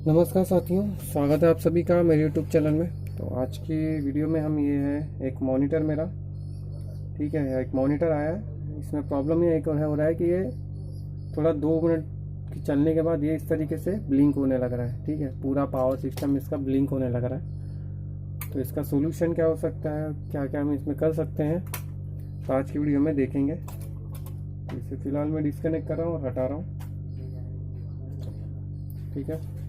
नमस्कार साथियों, स्वागत है आप सभी का मेरे यूट्यूब चैनल में। तो आज की वीडियो में हम ये है एक मॉनिटर मेरा, ठीक है, एक मॉनिटर आया है। इसमें प्रॉब्लम ये हो रहा है कि ये थोड़ा 2 मिनट की चलने के बाद ये इस तरीके से ब्लिंक होने लग रहा है। ठीक है, पूरा पावर सिस्टम इसका ब्लिंक होने लग रहा है। तो इसका सोल्यूशन क्या हो सकता है, क्या क्या हम इसमें कर सकते हैं, तो आज की वीडियो में देखेंगे। इसे फ़िलहाल मैं डिस्कनेक्ट कर रहा हूँ और हटा रहा हूँ। ठीक है,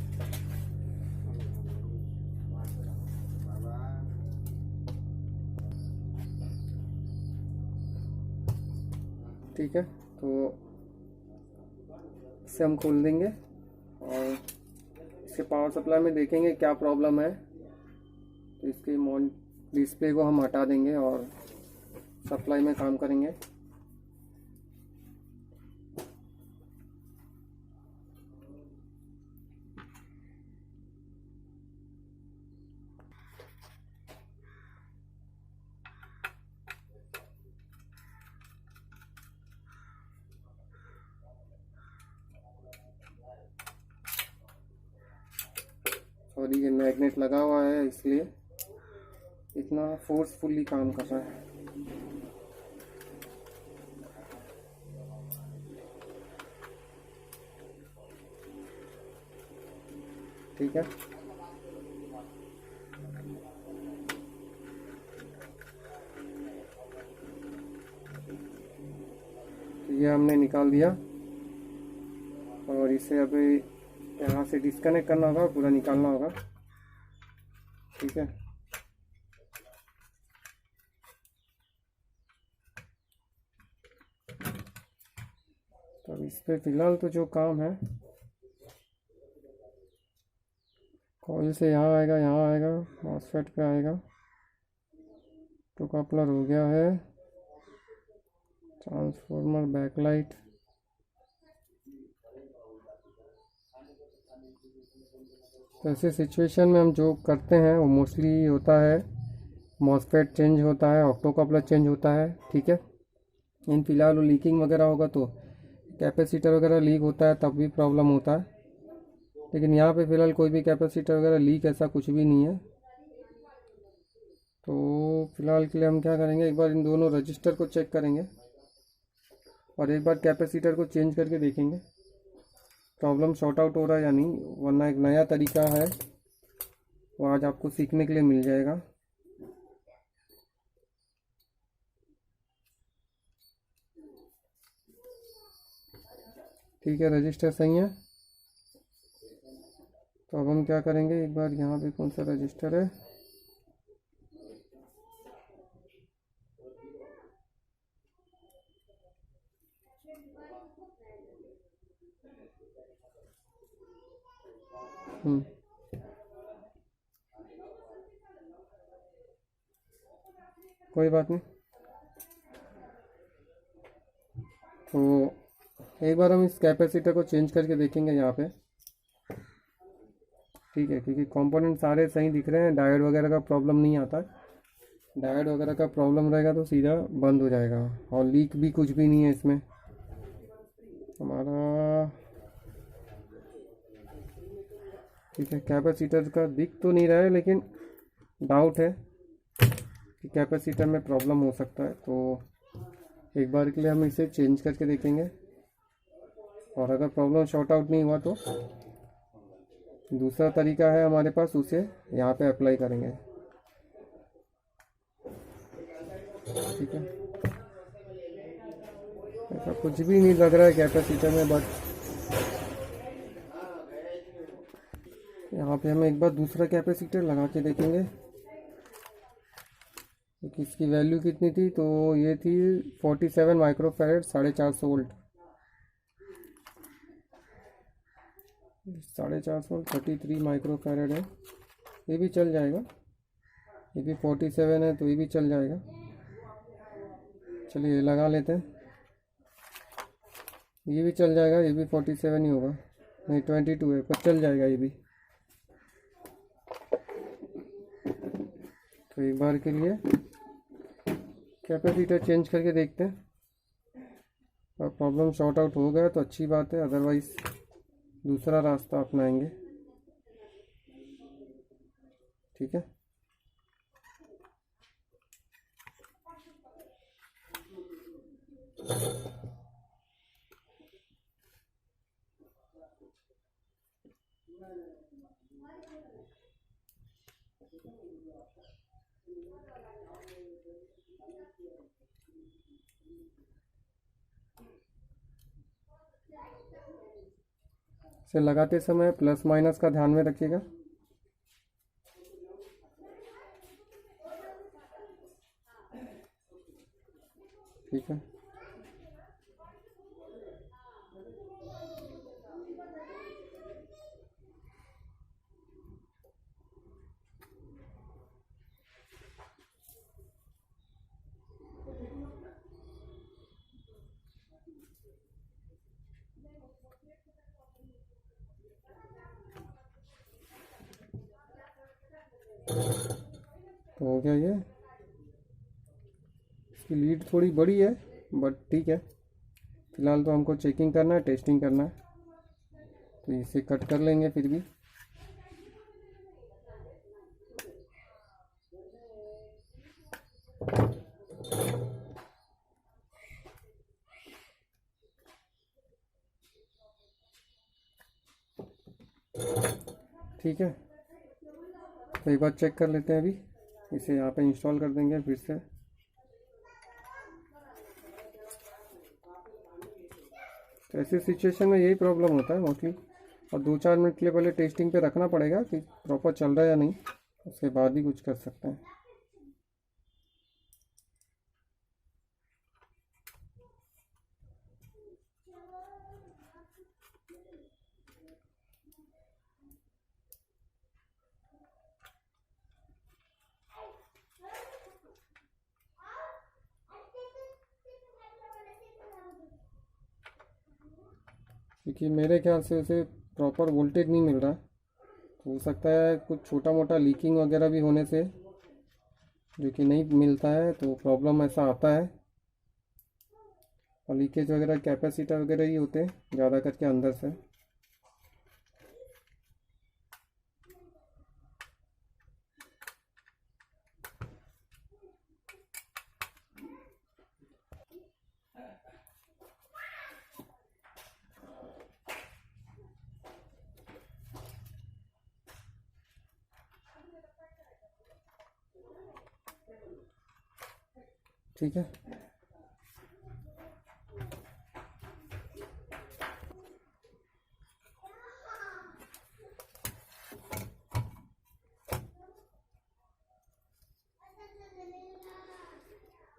ठीक है। तो इसे हम खोल देंगे और इसके पावर सप्लाई में देखेंगे क्या प्रॉब्लम है। तो इसके डिस्प्ले को हम हटा देंगे और सप्लाई में काम करेंगे। और ये मैग्नेट लगा हुआ है इसलिए इतना फोर्सफुली काम कर रहा है। ठीक है, तो ये हमने निकाल दिया और इसे अभी यहाँ से डिस्कनेक्ट करना होगा, पूरा निकालना होगा। ठीक है, तो इस पे फिलहाल तो जो काम है, कॉइल से यहाँ आएगा, यहाँ आएगा, मॉसफेट पे आएगा, तो कपलर हो गया है, ट्रांसफार्मर, बैकलाइट। तो ऐसे सिचुएशन में हम जो करते हैं वो मोस्टली होता है मॉसफेट चेंज होता है, ऑक्टो कपलर चेंज होता है। ठीक है, इन फिलहाल लीकिंग वगैरह होगा तो कैपेसिटर वगैरह लीक होता है तब भी प्रॉब्लम होता है। लेकिन यहाँ पे फ़िलहाल कोई भी कैपेसिटर वगैरह लीक ऐसा कुछ भी नहीं है। तो फिलहाल के लिए हम क्या करेंगे, एक बार इन दोनों रजिस्टर को चेक करेंगे और एक बार कैपेसिटर को चेंज करके देखेंगे प्रॉब्लम शॉर्ट आउट हो रहा है या नहीं। वरना एक नया तरीका है वो आज आपको सीखने के लिए मिल जाएगा। ठीक है, रजिस्टर सही है। तो अब हम क्या करेंगे, एक बार यहाँ पे कौन सा रजिस्टर है, कोई बात नहीं। तो एक बार हम इस कैपेसिटर को चेंज करके देखेंगे यहाँ पे। ठीक है, क्योंकि कंपोनेंट सारे सही दिख रहे हैं, डायोड वगैरह का प्रॉब्लम नहीं आता। डायोड वगैरह का प्रॉब्लम रहेगा तो सीधा बंद हो जाएगा और लीक भी कुछ भी नहीं है इसमें हमारा। ठीक है, कैपेसिटर का दिख तो नहीं रहा है लेकिन डाउट है कि कैपेसिटर में प्रॉब्लम हो सकता है। तो एक बार के लिए हम इसे चेंज करके देखेंगे और अगर प्रॉब्लम शॉर्ट आउट नहीं हुआ तो दूसरा तरीका है हमारे पास, उसे यहाँ पे अप्लाई करेंगे। ठीक है, ऐसा कुछ भी नहीं लग रहा है कैपेसिटर में, बट यहाँ पे हम एक बार दूसरा कैपेसिटर लगा के देखेंगे कि इसकी वैल्यू कितनी थी। तो ये थी 47 माइक्रोफैरेड, 450 वोल्ट। 450 वोल्ट 33 माइक्रोफैरेड है, ये भी चल जाएगा। ये भी 47 है तो ये भी चल जाएगा। चलिए लगा लेते हैं, ये भी चल जाएगा। ये भी 47 ही होगा, नहीं 22 है, पर चल जाएगा ये भी। तो एक बार के लिए कैपेसिटर चेंज करके देखते हैं। और प्रॉब्लम शॉर्ट आउट हो गया तो अच्छी बात है, अदरवाइज़ दूसरा रास्ता अपनाएंगे। ठीक है। इसे लगाते समय प्लस माइनस का ध्यान में रखिएगा। ठीक है। तो हो गया ये। इसकी लीड थोड़ी बड़ी है बट ठीक है, फिलहाल तो हमको चेकिंग करना है, टेस्टिंग करना है, तो इसे कट कर लेंगे फिर भी। ठीक है, तो एक बार चेक कर लेते हैं। अभी इसे यहाँ पे इंस्टॉल कर देंगे फिर से। तो ऐसी सिचुएशन में यही प्रॉब्लम होता है मोस्टली, और 2-4 मिनट के लिए पहले टेस्टिंग पे रखना पड़ेगा कि प्रॉपर चल रहा है या नहीं, उसके बाद ही कुछ कर सकते हैं। क्योंकि मेरे ख्याल से उसे प्रॉपर वोल्टेज नहीं मिल रहा, तो हो सकता है कुछ छोटा मोटा लीकिंग वगैरह भी होने से, जो कि नहीं मिलता है, तो प्रॉब्लम ऐसा आता है। और लीकेज वगैरह कैपेसिटर वगैरह ही होते हैं ज़्यादा करके अंदर से। ठीक है,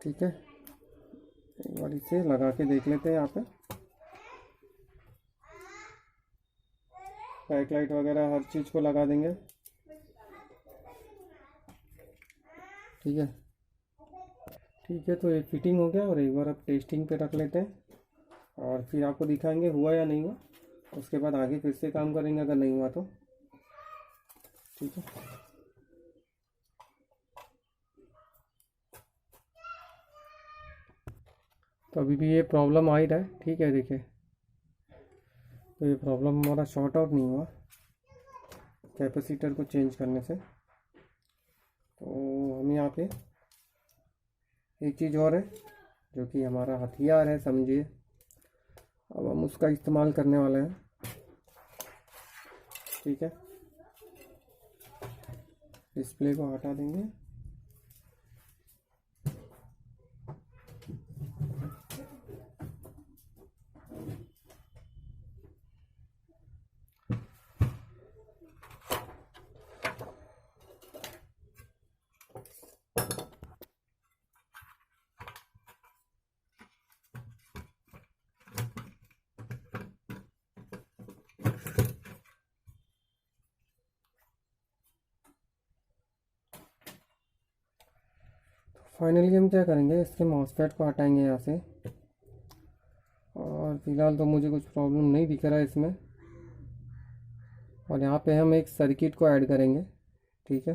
ठीक है, एक बार इसे लगा के देख लेते हैं। यहाँ पे बैक लाइट वगैरह हर चीज़ को लगा देंगे। ठीक है, ठीक है, तो ये फिटिंग हो गया, और एक बार अब टेस्टिंग पे रख लेते हैं, और फिर आपको दिखाएंगे हुआ या नहीं हुआ। उसके बाद आगे फिर से काम करेंगे अगर नहीं हुआ तो। ठीक है, तो अभी भी ये प्रॉब्लम आ ही रहा है। ठीक है, देखिए, तो ये प्रॉब्लम हमारा शॉर्ट आउट नहीं हुआ कैपेसिटर को चेंज करने से। तो हम यहाँ पे एक चीज़ और है जो कि हमारा हथियार है, समझिए। अब हम उसका इस्तेमाल करने वाले हैं। ठीक है, डिस्प्ले को हटा देंगे। फाइनली हम क्या करेंगे, इसके मॉसफेट को हटाएंगे यहाँ से। और फिलहाल तो मुझे कुछ प्रॉब्लम नहीं दिख रहा है इसमें। और यहाँ पे हम एक सर्किट को ऐड करेंगे। ठीक है,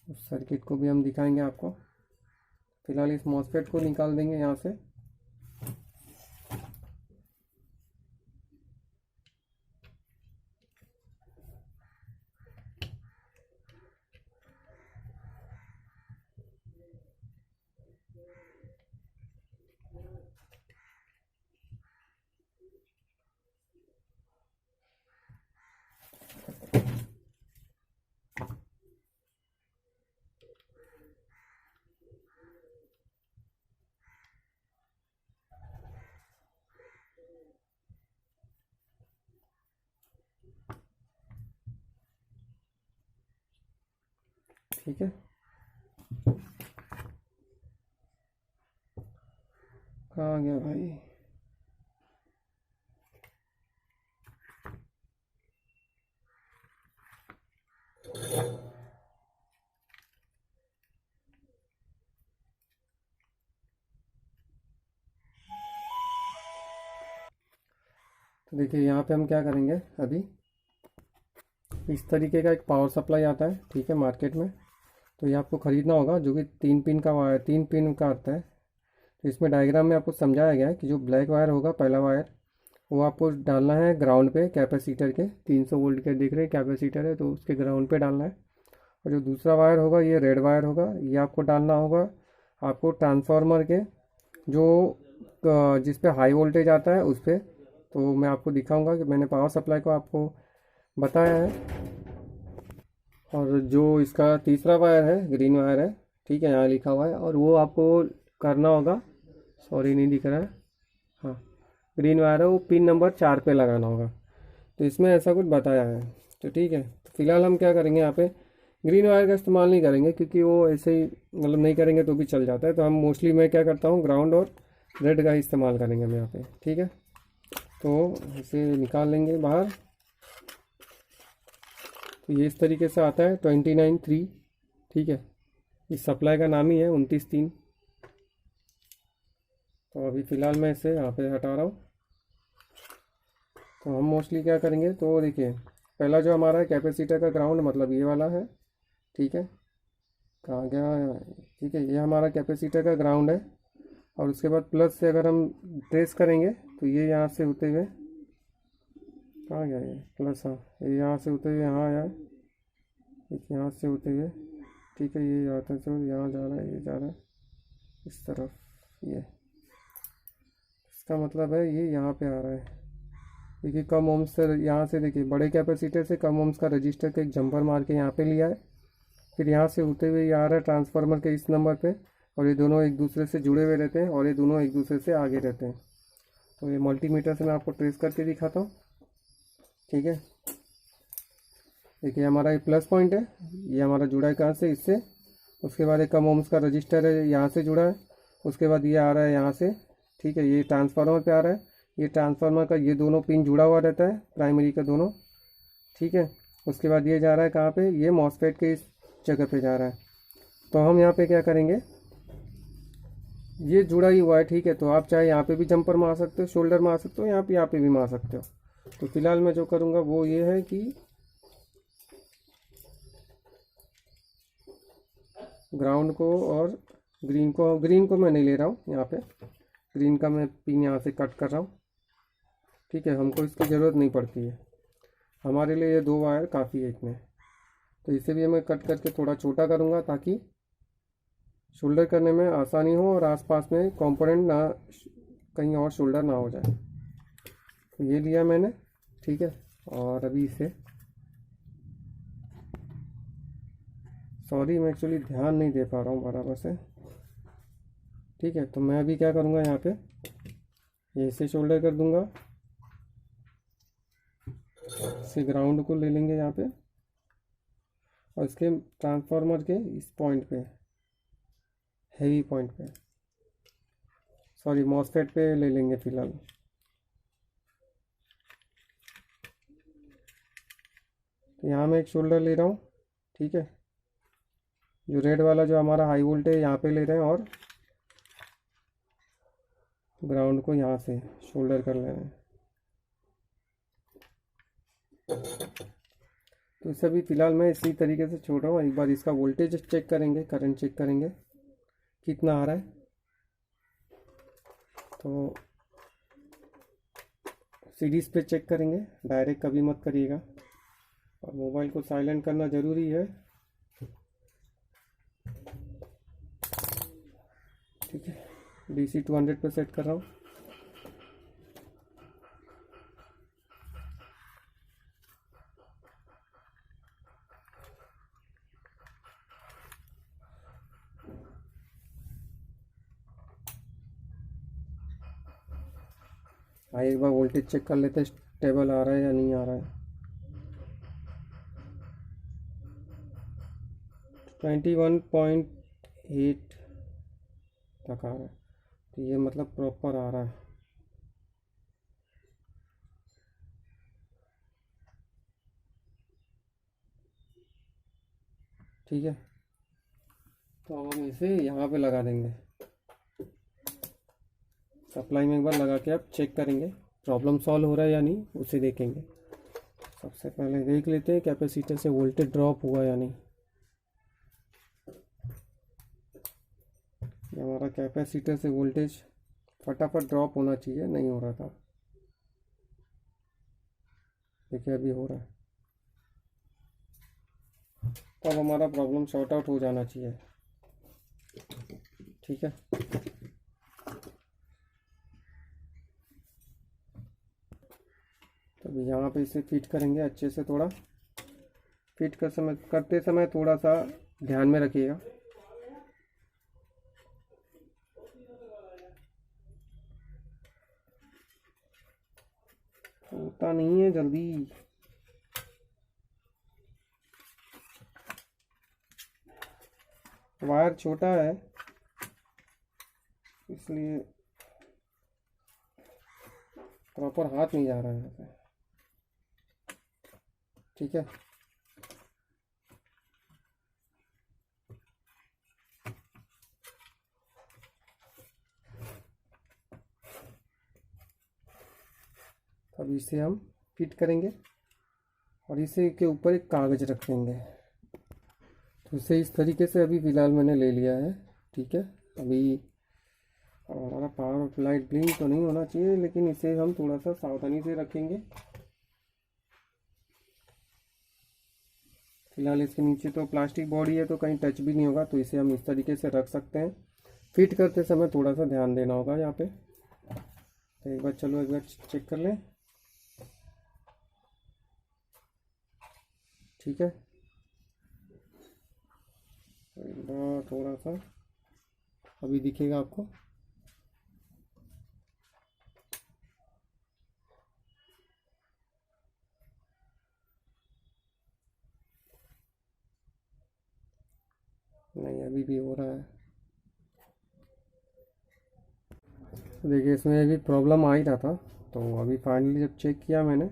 उस सर्किट को भी हम दिखाएंगे आपको। फिलहाल इस मॉसफेट को निकाल देंगे यहाँ से। ठीक है, कहाँ गया भाई। तो देखिए यहाँ पे हम क्या करेंगे, अभी इस तरीके का एक पावर सप्लाई आता है, ठीक है, मार्केट में। तो ये आपको ख़रीदना होगा, जो कि 3 पिन का वायर, 3 पिन का आता है। तो इसमें डायग्राम में आपको समझाया गया है कि जो ब्लैक वायर होगा, पहला वायर, वो आपको डालना है ग्राउंड पे कैपेसिटर के, 300 वोल्ट के दिख रहे कैपेसिटर है, तो उसके ग्राउंड पे डालना है। और जो दूसरा वायर होगा, ये रेड वायर होगा, ये आपको डालना होगा आपको ट्रांसफार्मर के, जो जिस पे हाई वोल्टेज आता है उस पर। तो मैं आपको दिखाऊंगा कि मैंने पावर सप्लाई को आपको बताया है। और जो इसका तीसरा वायर है, ग्रीन वायर है, ठीक है, यहाँ लिखा हुआ है, और वो आपको करना होगा, सॉरी नहीं दिख रहा है, हाँ, ग्रीन वायर है, वो पिन नंबर 4 पे लगाना होगा। तो इसमें ऐसा कुछ बताया है। तो ठीक है, तो फिलहाल हम क्या करेंगे, यहाँ पे ग्रीन वायर का इस्तेमाल नहीं करेंगे, क्योंकि वो ऐसे ही मतलब नहीं करेंगे तो भी चल जाता है। तो हम मोस्टली, मैं क्या करता हूँ, ग्राउंड और रेड का ही इस्तेमाल करेंगे हम यहाँ पे, ठीक है। तो इसे निकाल लेंगे बाहर। तो ये इस तरीके से आता है 29.3, ठीक है। इस सप्लाई का नाम ही है 29.3। तो अभी फ़िलहाल मैं इसे यहाँ पे हटा रहा हूँ। तो हम मोस्टली क्या करेंगे, तो देखिए पहला जो हमारा है कैपेसिटर का ग्राउंड, मतलब ये वाला है, ठीक है, कहाँ गया, ठीक है, ये हमारा कैपेसिटर का ग्राउंड है। और उसके बाद प्लस से अगर हम ट्रेस करेंगे तो ये यहाँ से होते हुए, कहाँ गया ये प्लस, हाँ, ये यहाँ से होते हुए यहाँ आया है, एक यहाँ से होते हुए, ठीक है, ये आता है, तो यहाँ जा रहा है, ये जा रहा है इस तरफ, ये इसका मतलब है ये यहाँ पे आ रहा है। देखिए कम ओम्स से, यहाँ से देखिए बड़े कैपेसिटर से कम ओम्स का रजिस्टर का एक जंपर मार के यहाँ पे लिया है। फिर यहाँ से होते हुए ये आ रहा है ट्रांसफार्मर के इस नंबर पे, और ये दोनों एक दूसरे से जुड़े हुए रहते हैं, और ये दोनों एक दूसरे से आगे रहते हैं। तो ये मल्टीमीटर से मैं आपको ट्रेस करके दिखाता हूँ, ठीक है। देखिए हमारा ये प्लस पॉइंट है, ये हमारा जुड़ा है कहाँ से, इससे। उसके बाद एक कम ओम्स का रजिस्टर है, यहाँ से जुड़ा है। उसके बाद ये आ रहा है यहाँ से, ठीक है, ये ट्रांसफार्मर पे आ रहा है। ये ट्रांसफार्मर का ये दोनों पिन जुड़ा हुआ रहता है, प्राइमरी का दोनों, ठीक है। उसके बाद ये जा रहा है कहाँ पे, ये मॉसफेट के इस जगह पे जा रहा है। तो हम यहाँ पे क्या करेंगे, ये जुड़ा ही हुआ है, ठीक है। तो आप चाहे यहाँ पे भी जंपर मार सकते हो, शोल्डर मार सकते हो, यहाँ पे भी मार सकते हो। तो फिलहाल मैं जो करूँगा वो ये है कि ग्राउंड को और ग्रीन को मैं नहीं ले रहा हूँ यहाँ पे, ग्रीन का मैं पिन यहाँ से कट कर रहा हूँ, ठीक है। हमको इसकी ज़रूरत नहीं पड़ती है, हमारे लिए ये 2 वायर काफ़ी है इसमें। तो इसे भी मैं कट करके थोड़ा छोटा करूँगा, ताकि शोल्डर करने में आसानी हो और आसपास में कंपोनेंट ना कहीं और शोल्डर ना हो जाए। तो ये लिया मैंने, ठीक है। और अभी इसे, सॉरी मैं एक्चुअली ध्यान नहीं दे पा रहा हूँ बराबर से, ठीक है। तो मैं अभी क्या करूँगा, यहाँ पे ये इसे शोल्डर कर दूँगा, इसे ग्राउंड को ले लेंगे यहाँ पे, और इसके ट्रांसफार्मर के इस पॉइंट पे, हैवी पॉइंट पे, सॉरी मॉसफेट पे ले लेंगे फ़िलहाल। तो यहाँ मैं एक शोल्डर ले रहा हूँ, ठीक है। जो रेड वाला जो हमारा हाई वोल्टेज यहाँ पे ले रहे हैं, और ग्राउंड को यहाँ से शोल्डर कर ले रहे हैं। तो इसे भी फ़िलहाल मैं इसी तरीके से छोड़ रहा हूँ। एक बार इसका वोल्टेज चेक करेंगे, करंट चेक करेंगे कितना आ रहा है। तो सीरीज़ पे चेक करेंगे, डायरेक्ट कभी मत करिएगा, और मोबाइल को साइलेंट करना ज़रूरी है, ठीक है। DC 200 पे सेट कर रहा हूँ। हाँ, एक बार वोल्टेज चेक कर लेते हैं स्टेबल आ रहा है या नहीं आ रहा है। 21.8 तक आ रहा है, तो ये मतलब प्रॉपर आ रहा है। ठीक है, तो अब हम इसे यहाँ पे लगा देंगे। सप्लाई में एक बार लगा के आप चेक करेंगे प्रॉब्लम सॉल्व हो रहा है या नहीं, उसे देखेंगे। सबसे पहले देख लेते हैं कैपेसिटर से वोल्टेज ड्रॉप हुआ या नहीं। ये हमारा कैपेसिटर से वोल्टेज फटाफट ड्रॉप होना चाहिए, नहीं हो रहा था। देखिए अभी हो रहा है, तब हमारा प्रॉब्लम सॉर्ट आउट हो जाना चाहिए। ठीक है, तब यहाँ पे इसे फिट करेंगे अच्छे से। थोड़ा फिट करते समय थोड़ा सा ध्यान में रखिएगा। होता नहीं है जल्दी। वायर छोटा है इसलिए प्रॉपर हाथ नहीं जा रहा है यहाँ पे। ठीक है, अब इसे हम फिट करेंगे और इसे के ऊपर एक कागज़ रख देंगे। तो इसे इस तरीके से अभी फ़िलहाल मैंने ले लिया है। ठीक है, अभी हमारा पावर लाइट ब्लिंक तो नहीं होना चाहिए, लेकिन इसे हम थोड़ा सा सावधानी से रखेंगे। फिलहाल इसके नीचे तो प्लास्टिक बॉडी है तो कहीं टच भी नहीं होगा, तो इसे हम इस तरीके से रख सकते हैं। फिट करते समय थोड़ा सा ध्यान देना होगा यहाँ पे। तो एक बार चलो एक बार चेक कर लें। ठीक है, एक बार थोड़ा सा अभी दिखेगा आपको। नहीं, अभी भी हो रहा है। तो देखिए इसमें अभी प्रॉब्लम आ ही रहा था, तो अभी फाइनली जब चेक किया मैंने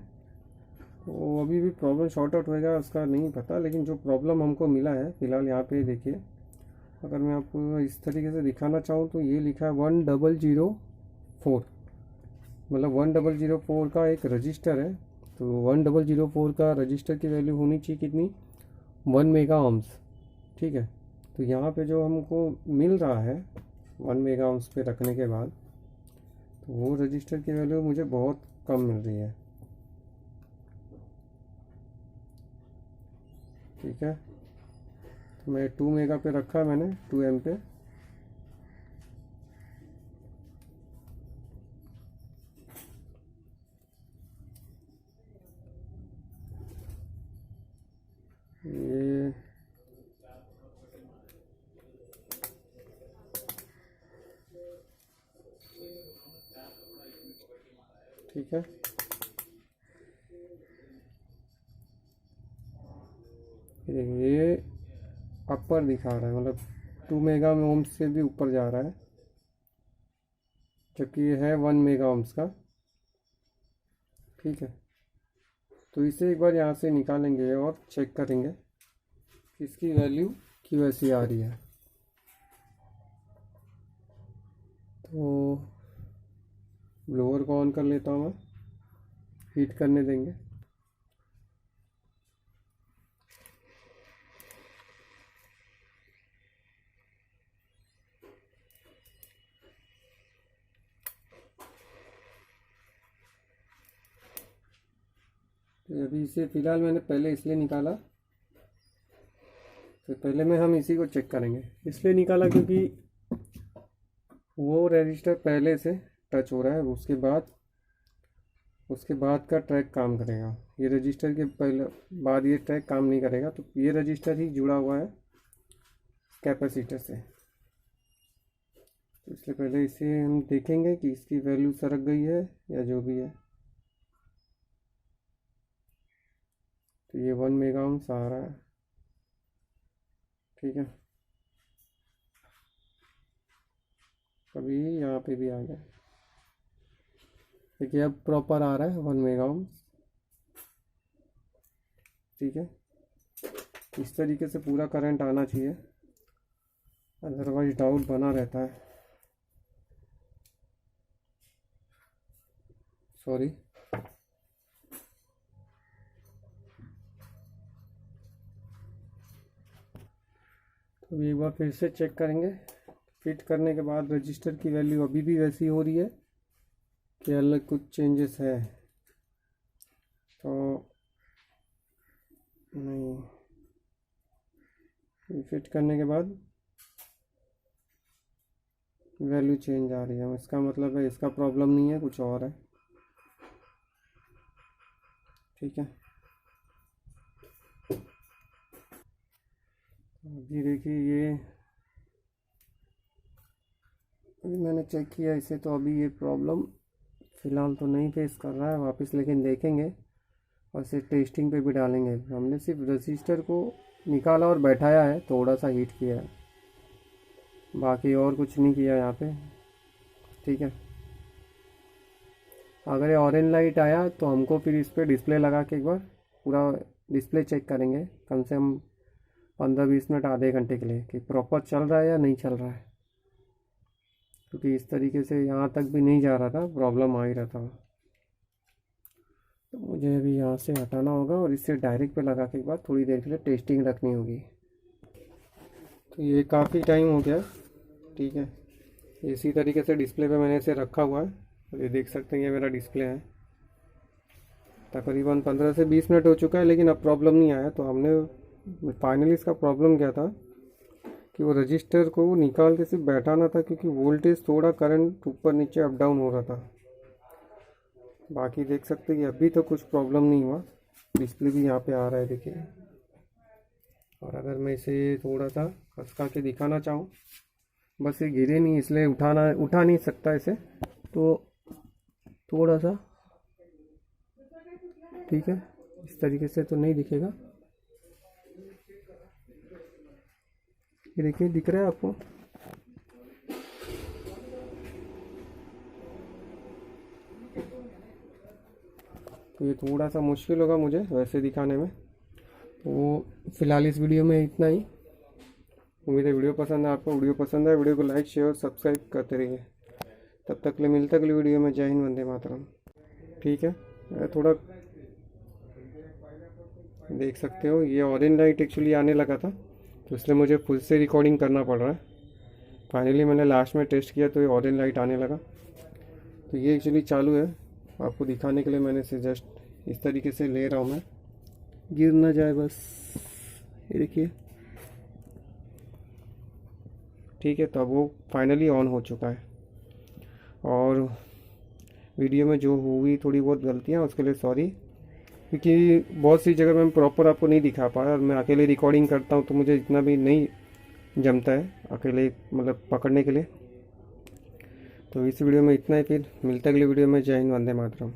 तो अभी भी प्रॉब्लम शॉर्ट आउट होएगा उसका नहीं पता, लेकिन जो प्रॉब्लम हमको मिला है फ़िलहाल यहाँ पे देखिए। अगर मैं आपको इस तरीके से दिखाना चाहूँ तो ये लिखा है 1004, मतलब 1004 का एक रजिस्टर है। तो 1004 का रजिस्टर की वैल्यू होनी चाहिए कितनी, 1 मेगा ohms। ठीक है, तो यहाँ पे जो हमको मिल रहा है 1 मेगा ohms पे रखने के बाद, तो वो रजिस्टर की वैल्यू मुझे बहुत कम मिल रही है। ठीक है, तो मैं 2 मेगा पे रखा है मैंने, 2 एम पे। ये ठीक है, ये अपर दिखा रहा है, मतलब 2 मेगा ohms से भी ऊपर जा रहा है, जबकि ये है 1 मेगा ohms का। ठीक है, तो इसे एक बार यहाँ से निकालेंगे और चेक करेंगे कि इसकी वैल्यू क्यों ऐसी आ रही है। तो ब्लोअर को ऑन कर लेता हूँ मैं, हीट करने देंगे। तो अभी इसे फ़िलहाल मैंने पहले इसलिए निकाला, तो पहले में हम इसी को चेक करेंगे। इसलिए निकाला क्योंकि वो रजिस्टर पहले से टच हो रहा है, उसके बाद का ट्रैक काम करेगा। ये रजिस्टर के पहले बाद ये ट्रैक काम नहीं करेगा, तो ये रजिस्टर ही जुड़ा हुआ है कैपेसिटर से। तो इसलिए पहले इसे हम देखेंगे कि इसकी वैल्यू सरक गई है या जो भी है। तो ये 1 मेगा ohms आ रहा है। ठीक है, अभी यहाँ पे भी आ गया। देखिए अब प्रॉपर आ रहा है 1 मेगा ओम। ठीक है, इस तरीके से पूरा करंट आना चाहिए, अदरवाइज डाउट बना रहता है। सॉरी, तो एक बार फिर से चेक करेंगे। फिट करने के बाद रजिस्टर की वैल्यू अभी भी वैसी हो रही है कि अलग कुछ चेंजेस है तो नहीं। फिट करने के बाद वैल्यू चेंज आ रही है, इसका मतलब है इसका प्रॉब्लम नहीं है, कुछ और है। ठीक है, अभी देखिए ये अभी मैंने चेक किया इसे, तो अभी ये प्रॉब्लम फ़िलहाल तो नहीं फेस कर रहा है वापस, लेकिन देखेंगे और इसे टेस्टिंग पे भी डालेंगे। हमने सिर्फ रजिस्टर को निकाला और बैठाया है, थोड़ा सा हीट किया है, बाकी और कुछ नहीं किया यहाँ पे। ठीक है, अगर ये ऑरेंज लाइट आया तो हमको फिर इस पर डिस्प्ले लगा के एक बार पूरा डिस्प्ले चेक करेंगे, कम से कम 15-20 मिनट, आधे घंटे के लिए, कि प्रॉपर चल रहा है या नहीं चल रहा है। क्योंकि इस तरीके से यहाँ तक भी नहीं जा रहा था, प्रॉब्लम आ ही रहा था। तो मुझे अभी यहाँ से हटाना होगा और इससे डायरेक्ट पे लगा के एक बार थोड़ी देर के लिए टेस्टिंग रखनी होगी। तो ये काफ़ी टाइम हो गया। ठीक है, इसी तरीके से डिस्प्ले पे मैंने इसे रखा हुआ है, ये देख सकते हैं, ये मेरा डिस्प्ले है। तकरीबन 15 से 20 मिनट हो चुका है, लेकिन अब प्रॉब्लम नहीं आया। तो हमने फाइनली इसका प्रॉब्लम क्या था कि वो रजिस्टर को निकाल के सिर्फ बैठाना था, क्योंकि वोल्टेज थोड़ा करंट ऊपर नीचे अप डाउन हो रहा था। बाकी देख सकते हैं कि अभी तो कुछ प्रॉब्लम नहीं हुआ, डिस्प्ले भी यहाँ पे आ रहा है देखिए। और अगर मैं इसे थोड़ा सा खसका के दिखाना चाहूँ, बस ये गिरे नहीं इसलिए उठा नहीं सकता इसे, तो थोड़ा सा, ठीक है, इस तरीके से तो नहीं दिखेगा। ये देखिए, दिख रहा है आपको? तो ये थोड़ा सा मुश्किल होगा मुझे वैसे दिखाने में। तो फिलहाल इस वीडियो में इतना ही। उम्मीद है वीडियो पसंद है आपको। वीडियो पसंद है, वीडियो को लाइक शेयर और सब्सक्राइब करते रहिए। तब तक के लिए मिलता अगली वीडियो में। जय हिंद, वंदे मातरम। ठीक है, थोड़ा देख सकते हो, ये ऑरेंज लाइट एक्चुअली आने लगा था, तो इसलिए मुझे फुल से रिकॉर्डिंग करना पड़ रहा है। फाइनली मैंने लास्ट में टेस्ट किया तो ये ऑरेंज लाइट आने लगा। तो ये एक्चुअली चालू है, आपको दिखाने के लिए मैंने इसे जस्ट इस तरीके से ले रहा हूँ, मैं गिर ना जाए बस। ये देखिए, ठीक है, तो अब वो फाइनली ऑन हो चुका है। और वीडियो में जो हुई थोड़ी बहुत गलतियाँ, उसके लिए सॉरी, क्योंकि बहुत सी जगह मैं प्रॉपर आपको नहीं दिखा पाया, और मैं अकेले रिकॉर्डिंग करता हूँ तो मुझे इतना भी नहीं जमता है अकेले, मतलब पकड़ने के लिए। तो इस वीडियो में इतना ही, फिर मिलता है अगली वीडियो में। जय हिंद, वंदे मातरम।